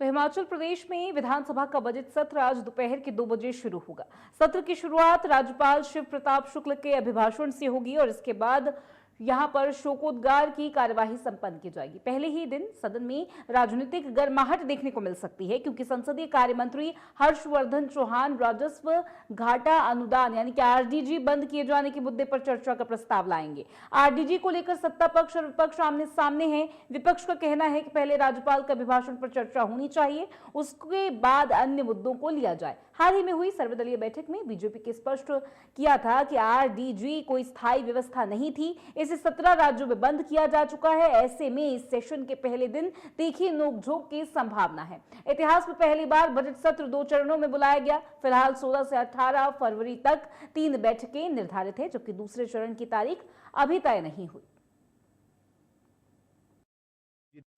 तो हिमाचल प्रदेश में विधानसभा का बजट सत्र आज दोपहर के 2 बजे शुरू होगा। सत्र की शुरुआत राज्यपाल शिव प्रताप शुक्ल के अभिभाषण से होगी और इसके बाद यहां पर शोकोद्गार की कार्यवाही संपन्न की जाएगी। पहले ही दिन सदन में राजनीतिक गर्माहट देखने को मिल सकती है, क्योंकि संसदीय कार्य मंत्री हर्षवर्धन चौहान राजस्व घाटा अनुदान यानी कि आरडीजी बंद किए जाने के मुद्दे पर चर्चा का प्रस्ताव लाएंगे। आरडीजी को लेकर सत्ता पक्ष और विपक्ष आमने सामने हैं। विपक्ष का कहना है कि पहले राज्यपाल के अभिभाषण पर चर्चा होनी चाहिए, उसके बाद अन्य मुद्दों को लिया जाए। हाल ही में हुई सर्वदलीय बैठक में बीजेपी के स्पष्ट किया था कि आरडीजी कोई स्थायी व्यवस्था नहीं थी, इसे 17 राज्यों में बंद किया जा चुका है। ऐसे में इस सेशन के पहले दिन तीखी नोकझोंक की संभावना है। इतिहास में पहली बार बजट सत्र 2 चरणों में बुलाया गया। फिलहाल 16 से 18 फरवरी तक 3 बैठकें निर्धारित है, जबकि दूसरे चरण की तारीख अभी तय नहीं हुई।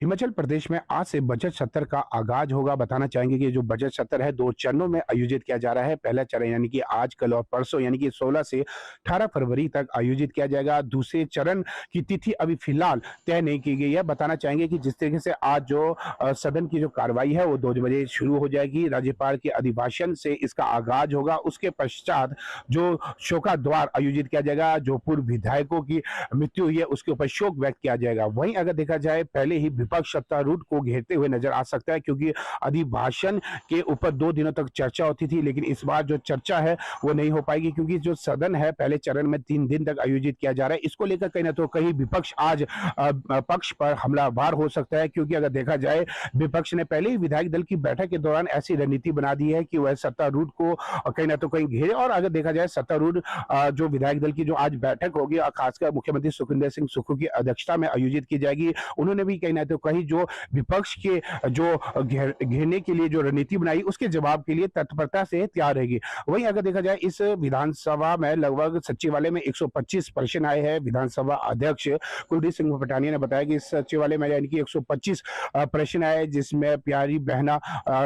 हिमाचल प्रदेश में आज से बजट सत्र का आगाज होगा। बताना चाहेंगे कि जो बजट सत्र है 2 चरणों में आयोजित किया जा रहा है। पहला चरण यानी कि आज, कल और परसों यानी कि 16 से 18 फरवरी तक आयोजित किया जाएगा। दूसरे चरण की तिथि अभी फिलहाल तय नहीं की गई है। बताना चाहेंगे कि जिस तरीके से आज जो सदन की जो कार्रवाई है वो 2 बजे शुरू हो जाएगी। राज्यपाल के अभिभाषण से इसका आगाज होगा। उसके पश्चात जो शोकाद्वार आयोजित किया जाएगा, जो पूर्व विधायकों की मृत्यु हुई है उसके ऊपर शोक व्यक्त किया जाएगा। वहीं अगर देखा जाए, पहले ही विपक्ष सत्तारूढ़ को घेरते हुए नजर आ सकता है, क्योंकि अभिभाषण के ऊपर 2 दिनों तक चर्चा होती थी, लेकिन इस बार जो चर्चा है वो नहीं हो पाएगी, क्योंकि जो सदन है पहले चरण में 3 दिन तक आयोजित किया जा रहा है। इसको लेकर कहीं ना तो कहीं विपक्ष आज पक्ष पर हमलावर हो सकता है, क्योंकि अगर देखा जाए विपक्ष ने पहले ही विधायक दल की बैठक के दौरान ऐसी रणनीति बना दी है कि वह सत्तारूढ़ को कहीं ना तो कहीं घेरे। और अगर देखा जाए सत्तारूढ़ जो विधायक दल की जो आज बैठक होगी, खासकर मुख्यमंत्री सुखविंदर सिंह सुक्खू की अध्यक्षता में आयोजित की जाएगी, उन्होंने भी कहीं ना तो कहीं जो विपक्ष के जो घेरने के लिए जो रणनीति बनाई उसके जवाब के लिए तत्परता से तैयार रहेगी। वहीं अगर देखा जाए इस विधानसभा में लगभग सचिवालय में 125 प्रश्न आए हैं। विधानसभा अध्यक्ष कुलदीप सिंह पटानिया ने बताया कि इस सचिवालय में यानी कि 125 प्रश्न आए, जिसमें प्यारी बहना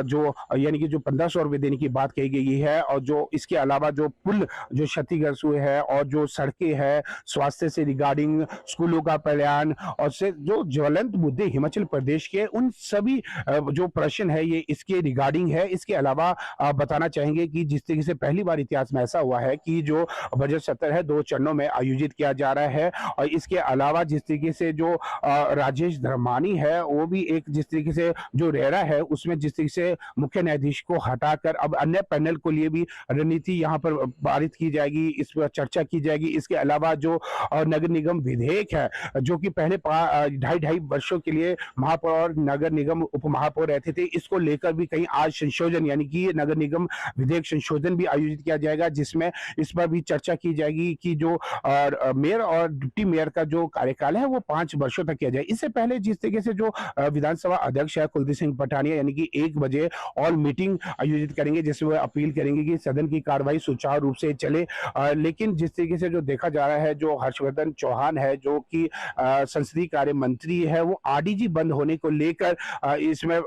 जो यानी कि जो 1500 रुपए देने की बात कही गई है, और जो इसके अलावा जो पुल जो क्षतिग्रस्त हुए हैं और जो सड़कें हैं, स्वास्थ्य से रिगार्डिंग, स्कूलों का कल्याण और से जो ज्वलंत मुद्दे हिमाचल प्रदेश के, उन सभी जो प्रश्न है ये इसके रिगार्डिंग है। इसके अलावा बताना चाहेंगे कि जिस तरीके से पहली बार इतिहास में ऐसा हुआ है कि जो बजट सत्र है 2 चरणों में आयोजित किया जा रहा है, और इसके अलावा जिस तरीके से जो राजेश धर्मानी है वो भी एक जिस तरीके से जो रेरा है उसमें जिस तरीके से मुख्य न्यायाधीश को हटाकर अब अन्य पैनल को लिए भी रणनीति यहाँ पर पारित की जाएगी, इस पर चर्चा की जाएगी। इसके अलावा जो नगर निगम विधेयक है, जो कि पहले 2.5 वर्षों के लिए महापौर और नगर निगम उप महापौर रहते थे, इसको लेकर भी कहीं आज संशोधन यानी कि नगर निगम विधेयक संशोधन भी आयोजित किया जाएगा, जिसमें इस पर भी चर्चा की जाएगी कि जो मेयर और डिप्टी मेयर का जो कार्यकाल है वो 5 वर्षों तक किया जाए। इससे पहले जिस तरीके से जो विधानसभा अध्यक्ष है कुलदीप सिंह पटानिया यानी कि 1 बजे ऑल मीटिंग आयोजित करेंगे, जिसमें वह अपील करेंगे कि सदन की कार्रवाई सुचारू रूप से चले। लेकिन जिस तरीके से जो देखा जा रहा है, जो हर्षवर्धन चौहान है जो कि संसदीय कार्य मंत्री है, वो आरडीजी बंद होने को लेकर इसमें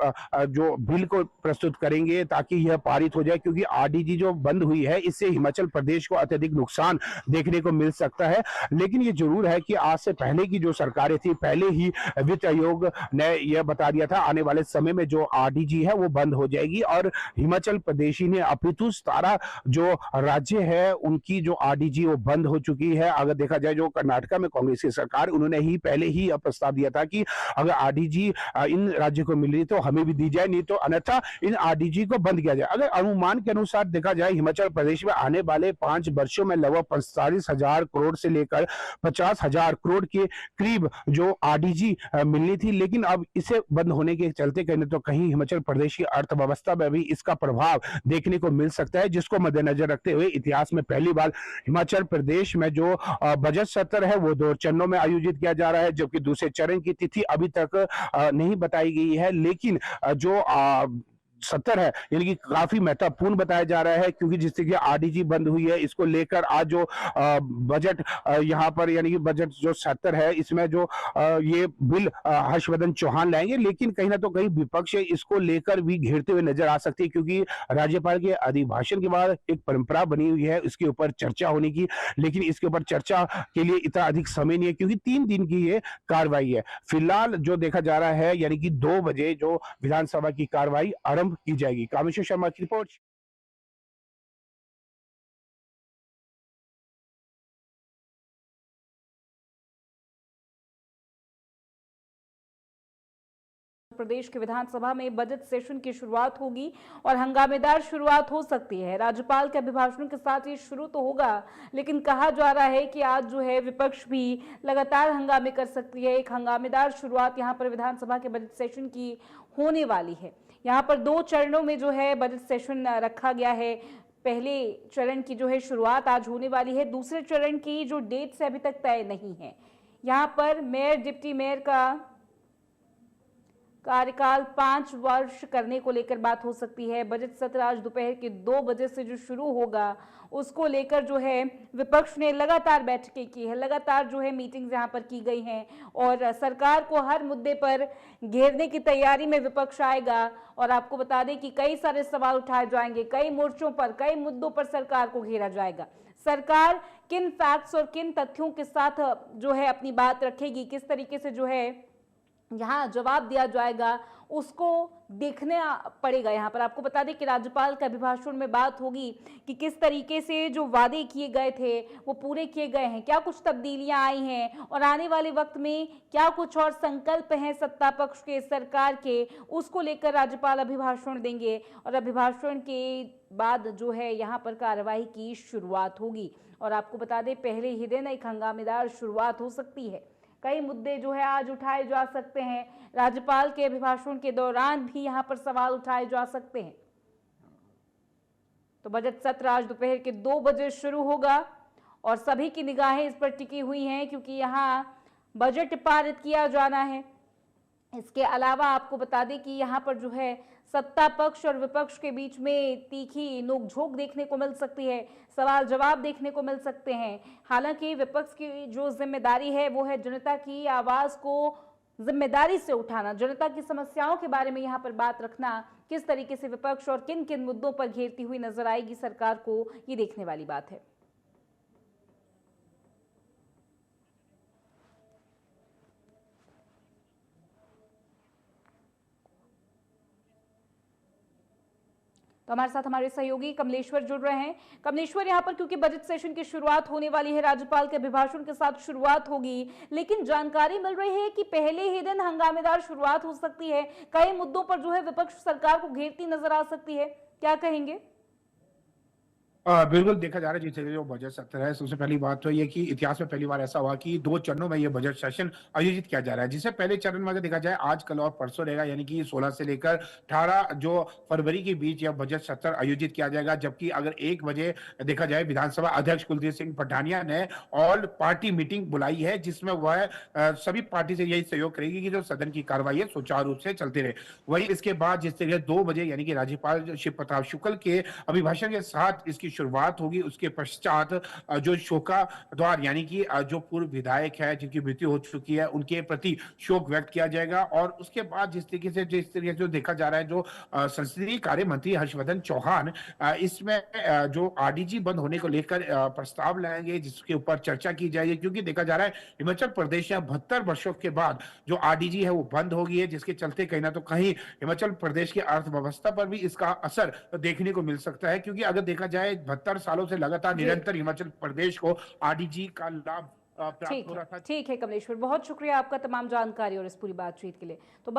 जो बिल को प्रस्तुत करेंगे ताकि यह पारित हो जाए, क्योंकि आरडीजी जो बंद हुई है इससे हिमाचल प्रदेश को अत्यधिक नुकसान देखने को मिल सकता है। लेकिन ये जरूर है कि आज से पहले की जो सरकारें थी, पहले ही वित्त आयोग ने यह बता दिया था आने वाले समय में जो आरडीजी है वो बंद हो जाएगी, और हिमाचल प्रदेश ही ने अपितु 17 जो राज्य है उनकी जो आरडीजी वो बंद हो चुकी है। अगर देखा जाए जो कर्नाटका में कांग्रेस की सरकार, उन्होंने ही पहले ही प्रस्ताव दिया था कि अगर आरडीजी इन राज्य को मिल रही तो हमें भी दी जाए, नहीं तो अन्यथा इन आरडीजी को बंद किया जाए। अगर अनुमान के अनुसार देखा जाए हिमाचल प्रदेश में आने वाले 5 वर्षों में लगभग 45,000 करोड़ से लेकर 50,000 करोड़ के करीब जो आरडीजी मिलनी थी, लेकिन अब इसे बंद होने के चलते कहीं तो कहीं हिमाचल प्रदेश की अर्थव्यवस्था में भी इसका प्रभाव देखने को मिल सकता है, जिसको मद्देनजर रखते हुए इतिहास में पहली बार हिमाचल प्रदेश में जो बजट सत्र है वो 2 चरणों में आयोजित किया जा रहा है, जबकि दूसरे चरण की तिथि अभी तक नहीं बताई गई है। लेकिन जो सत्तर है यानी कि काफी महत्वपूर्ण बताया जा रहा है, क्योंकि जिस तरीके आरडीजी बंद हुई है, इसको लेकर आज जो बजट यहाँ पर यानी कि बजट जो 70 है, इसमें जो ये बिल हर्षवर्धन चौहान लाएंगे, लेकिन कहीं ना तो कहीं विपक्ष इसको लेकर भी घेरते हुए नजर आ सकती है, क्योंकि राज्यपाल के अभिभाषण के बाद एक परंपरा बनी हुई है इसके ऊपर चर्चा होने की। लेकिन इसके ऊपर चर्चा के लिए इतना अधिक समय नहीं है, क्योंकि 3 दिन की ये कार्रवाई है। फिलहाल जो देखा जा रहा है यानी कि 2 बजे जो विधानसभा की कार्रवाई आरंभ की जाएगी। कामेश्वर शर्मा की रिपोर्ट। प्रदेश के विधानसभा में बजट सेशन की शुरुआत होगी और हंगामेदार शुरुआत हो सकती है। राज्यपाल के अभिभाषण के साथ ये शुरू तो होगा, लेकिन कहा जा रहा है कि आज जो है विपक्ष भी लगातार हंगामे कर सकती है। एक हंगामेदार शुरुआत यहाँ पर विधानसभा के बजट सेशन की होने वाली है। यहाँ पर 2 चरणों में जो है बजट सेशन रखा गया है। पहले चरण की जो है शुरुआत आज होने वाली है। दूसरे चरण की जो डेट्स अभी तक तय नहीं है। यहाँ पर मेयर, डिप्टी मेयर का कार्यकाल 5 वर्ष करने को लेकर बात हो सकती है। बजट सत्र आज दोपहर के 2 बजे से जो शुरू होगा, उसको लेकर जो है विपक्ष ने लगातार बैठकें की है, लगातार जो है मीटिंग्स यहाँ पर की गई हैं और सरकार को हर मुद्दे पर घेरने की तैयारी में विपक्ष आएगा। और आपको बता दें कि कई सारे सवाल उठाए जाएंगे, कई मोर्चों पर, कई मुद्दों पर सरकार को घेरा जाएगा। सरकार किन फैक्ट्स और किन तथ्यों के साथ जो है अपनी बात रखेगी, किस तरीके से जो है यहाँ जवाब दिया जाएगा, उसको देखना पड़ेगा। यहाँ पर आपको बता दें कि राज्यपाल के अभिभाषण में बात होगी कि किस तरीके से जो वादे किए गए थे वो पूरे किए गए हैं, क्या कुछ तब्दीलियां आई हैं और आने वाले वक्त में क्या कुछ और संकल्प हैं सत्ता पक्ष के, सरकार के, उसको लेकर राज्यपाल अभिभाषण देंगे और अभिभाषण के बाद जो है यहाँ पर कार्यवाही की शुरुआत होगी। और आपको बता दें पहले ही दिन एक हंगामेदार शुरुआत हो सकती है। कई मुद्दे जो है आज उठाए जा सकते हैं। राज्यपाल के अभिभाषण के दौरान भी यहां पर सवाल उठाए जा सकते हैं। तो बजट सत्र आज दोपहर के 2 बजे शुरू होगा और सभी की निगाहें इस पर टिकी हुई हैं, क्योंकि यहां बजट पारित किया जाना है। इसके अलावा आपको बता दें कि यहाँ पर जो है सत्ता पक्ष और विपक्ष के बीच में तीखी नोकझोंक देखने को मिल सकती है, सवाल जवाब देखने को मिल सकते हैं। हालांकि विपक्ष की जो जिम्मेदारी है वो है जनता की आवाज को जिम्मेदारी से उठाना, जनता की समस्याओं के बारे में यहाँ पर बात रखना। किस तरीके से विपक्ष और किन किन मुद्दों पर घेरती हुई नजर आएगी सरकार को, ये देखने वाली बात है। तो हमारे साथ हमारे सहयोगी कमलेश्वर जुड़ रहे हैं। कमलेश्वर, यहाँ पर क्योंकि बजट सेशन की शुरुआत होने वाली है, राज्यपाल के अभिभाषण के साथ शुरुआत होगी, लेकिन जानकारी मिल रही है कि पहले ही दिन हंगामेदार शुरुआत हो सकती है। कई मुद्दों पर जो है विपक्ष सरकार को घेरती नजर आ सकती है, क्या कहेंगे? बिल्कुल देखा जा रहा है जिस तरह जो बजट सत्र है, सबसे पहली बात तो ये कि इतिहास में पहली बार ऐसा हुआ कि 2 चरणों में ये बजट सेशन आयोजित किया जा रहा है। जिससे पहले चरण में अगर देखा जाए आज, कल और परसों रहेगा, यानी कि 16 से लेकर 18 जो फरवरी के बीच यह बजट सत्र आयोजित किया जाएगा। जबकि अगर 1 बजे देखा जाए, विधानसभा अध्यक्ष कुलदीप सिंह पठानिया ने ऑल पार्टी मीटिंग बुलाई है, जिसमें वह सभी पार्टी से यही सहयोग करेगी कि जो सदन की कार्रवाई है सुचारू रूप से चलती रहे। वहीं इसके बाद जिस तरह 2 बजे यानी कि राज्यपाल शिव प्रताप शुक्ल के अभिभाषण के साथ इसकी शुरुआत होगी। उसके पश्चात जो शोका द्वार यानी कि जो पूर्व विधायक है जिनकी मृत्यु हो चुकी है, उनके प्रति शोक व्यक्त किया जाएगा। और उसके बाद जिस तरीके से जो देखा जा रहा है, जो संसदीय कार्य मंत्री हर्षवर्धन चौहान इसमें जो आरडीजी बंद होने को लेकर प्रस्ताव लाएंगे, जिसके ऊपर चर्चा की जाएगी। क्योंकि देखा जा रहा है हिमाचल प्रदेश में 72 वर्षों के बाद जो आरडीजी है वो बंद हो गई है, जिसके चलते कहीं ना तो कहीं हिमाचल प्रदेश की अर्थव्यवस्था पर भी इसका असर देखने को मिल सकता है। क्योंकि अगर देखा जाए 72 सालों से लगातार निरंतर हिमाचल प्रदेश को आरडीजी का लाभ प्राप्त हो रहा था। ठीक है कमलेश्वर, बहुत शुक्रिया आपका तमाम जानकारी और इस पूरी बातचीत के लिए। तो